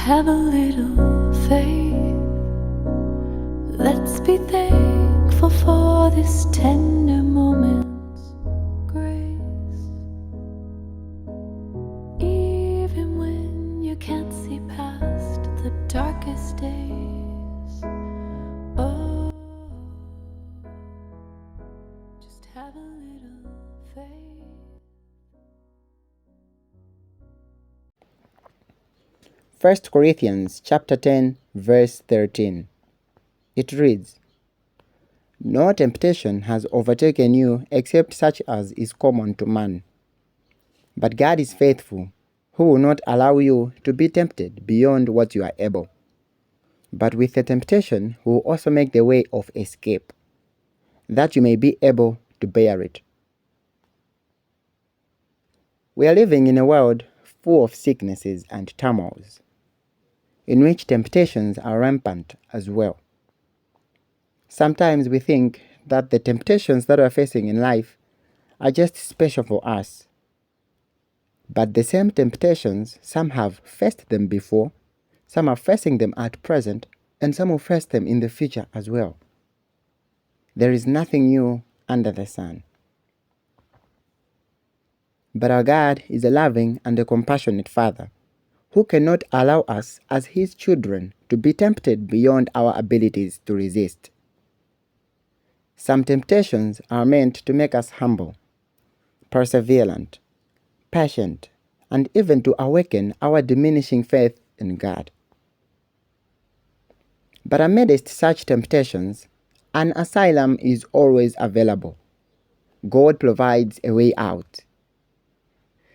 have a little faith. Let's be thankful for this tender moment's grace. Even when you can't see past the darkest days, oh, just have a little faith. 1 Corinthians chapter 10, verse 13. It reads, "No temptation has overtaken you except such as is common to man. But God is faithful, who will not allow you to be tempted beyond what you are able. But with the temptation will also make the way of escape, that you may be able to bear it." We are living in a world full of sicknesses and turmoils, in which temptations are rampant as well. Sometimes we think that the temptations that we're facing in life are just special for us. But the same temptations, some have faced them before, some are facing them at present, and some will face them in the future as well. There is nothing new under the sun. But our God is a loving and a compassionate Father, who cannot allow us as His children to be tempted beyond our abilities to resist. Some temptations are meant to make us humble, perseverant, patient, and even to awaken our diminishing faith in God. But amidst such temptations, an asylum is always available. God provides a way out.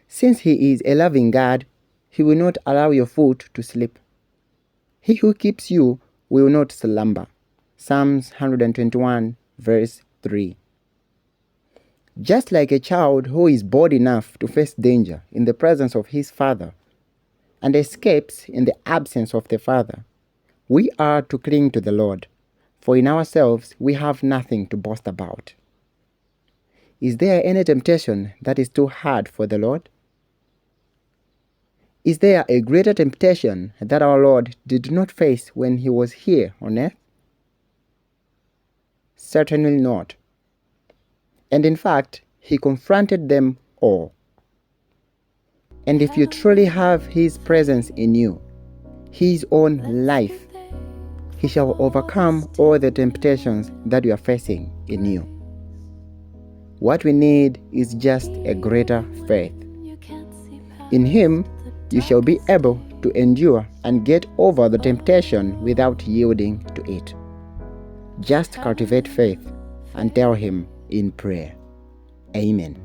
Since He is a loving God, He will not allow your foot to slip. He who keeps you will not slumber. Psalms 121, verse 3. Just like a child who is bold enough to face danger in the presence of his father and escapes in the absence of the father, we are to cling to the Lord, for in ourselves we have nothing to boast about. Is there any temptation that is too hard for the Lord? Is there a greater temptation that our Lord did not face when He was here on earth? Certainly not. And in fact, He confronted them all. And if you truly have His presence in you, His own life, He shall overcome all the temptations that you are facing in you. What we need is just a greater faith. In Him, you shall be able to endure and get over the temptation without yielding to it. Just cultivate faith and tell Him in prayer. Amen.